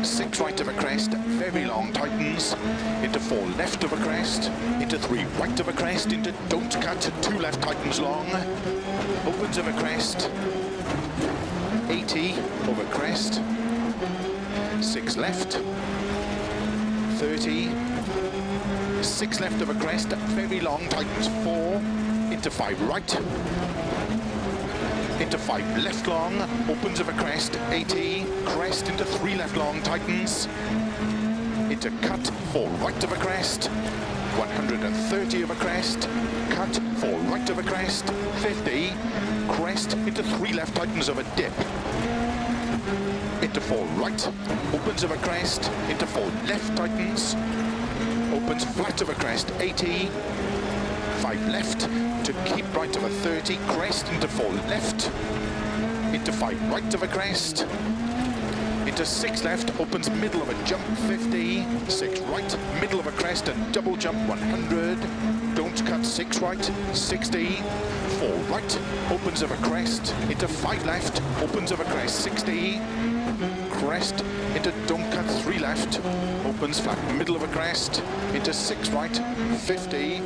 6 right of a crest, very long, tightens, into 4 left of a crest, into 3 right of a crest, into don't cut, 2 left, tightens long, opens of a crest, 80 over crest, 6 left, 30, 6 left of a crest, very long, tightens 4, into 5 right, into 5 left long, opens of a crest, 80, crest into 3 left long, tightens, into cut, 4 right of a crest, 130 of a crest, cut, 4 right of a crest, 50, crest into 3 left, tightens of a dip, into 4 right, opens of a crest, into 4 left, tightens, opens flat of a crest, 80, 5 left, to keep right of a 30, crest into 4 left, into 5 right of a crest, into 6 left, opens middle of a jump, 50, 6 right, middle of a crest and double jump, 100, don't cut, 6 right, 60, 4 right, opens of a crest, into 5 left, opens of a crest, 60, crest, into don't cut, 3 left, opens flat, middle of a crest, into 6 right, 50,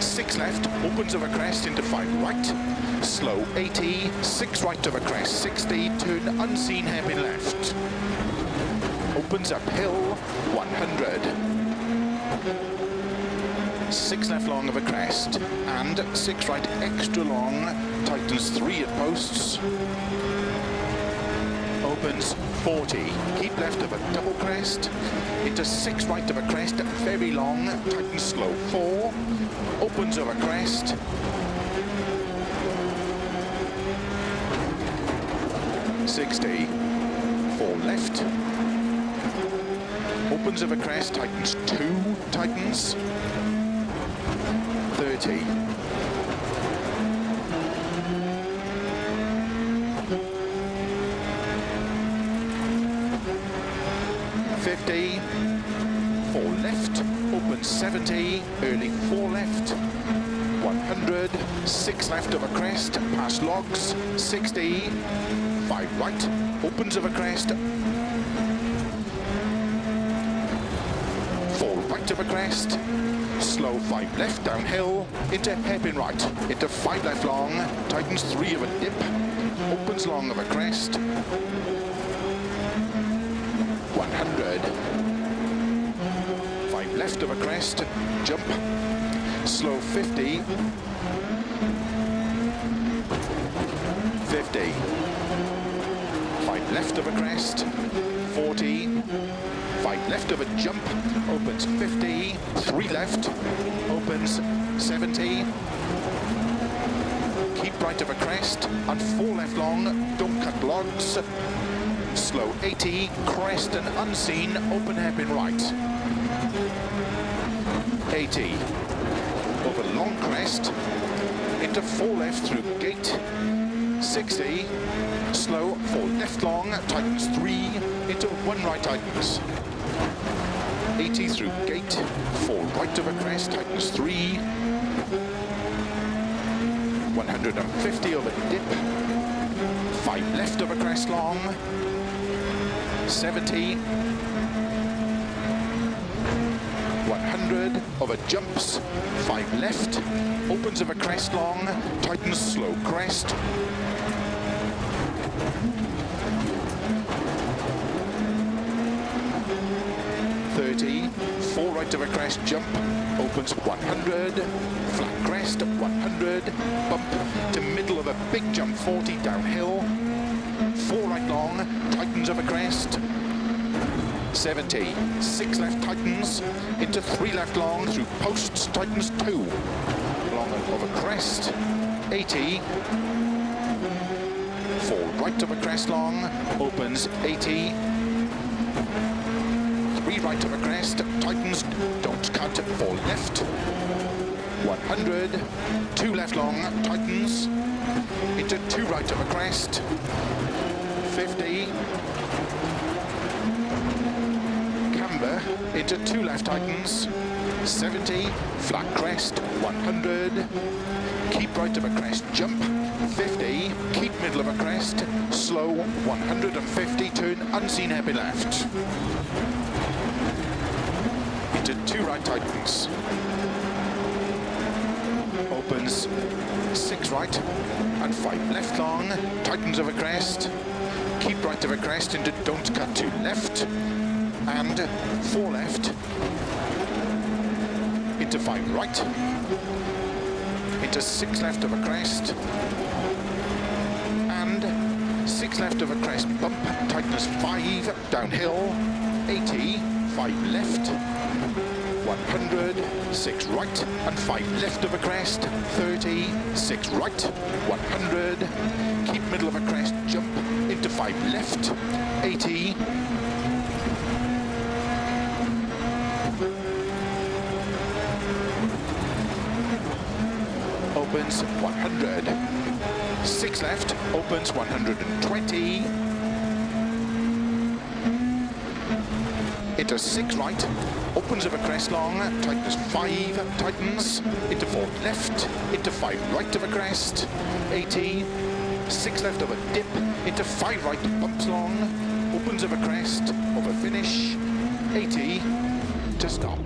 6 left, opens of a crest, into 5 right, slow, 80, 6 right of a crest, 60, turn unseen, hairpin left, opens uphill, 100, 6 left long of a crest, and 6 right extra long, tightens 3 at posts, opens 40, keep left of a double crest, into 6 right of a crest, very long, tightens slow, 4, opens of a crest, 60, 4 left, opens of a crest, tightens 2, tightens, 30, 50, 4 left, opens 70, early 4 left, 100, 6 left of a crest, past logs, 60, 5 right, opens of a crest, 4 right of a crest, slow 5 left downhill, into hairpin right, into 5 left long, tightens 3 of a dip, opens long of a crest, 100, 5 left of a crest, jump, slow 50, 50, 5 left of a crest, 40, 5 left of a jump, opens 50, 3 left, opens 70, keep right of a crest, and 4 left long, don't cut logs, slow 80, crest and unseen, open hairpin right, 80, over long crest, into 4 left through gate, 60, slow 4 left long, tightens 3, into 1 right tightens, 80 through gate, 4 right of a crest, tightens 3, 150 over dip, 5 left of a crest long, 70, 100 over jumps, 5 left, opens of a crest long, tightens slow crest, 30, 4 right of a crest jump, opens 100, flat crest 100, bump to middle of a big jump 40 downhill, 4 right long, tightens of a crest, 70, 6 left tightens, into 3 left long, through posts, tightens 2, long of a crest, 80, 4 right of a crest long, opens 80, 3 right of a crest, tightens, don't cut, 4 left, 100, 2 left long, tightens, into 2 right of a crest, 50, camber, into 2 left tightens, 70, flat crest, 100, keep right of a crest, jump, 50, keep middle of a crest, slow 150, turn unseen heavy left. Into 2 right tightens. Opens 6 right and 5 left long, tightens of a crest, keep right of a crest into don't cut 2 left, and 4 left, into 5 right, into 6 left of a crest, and 6 left of a crest bump, tightness 5, downhill, 80, 5 left, 100, 6 right, and 5 left of a crest, 30, 6 right, 100, keep middle of a crest, jump, into 5 left, 80, opens 100, 6 left, opens 120, into 6 right, opens of a crest long, tightens 5, tightens, into 4 left, into 5 right of a crest, 80, 6 left of a dip, into 5 right, bumps long, opens of a crest, over finish, 80, to stop.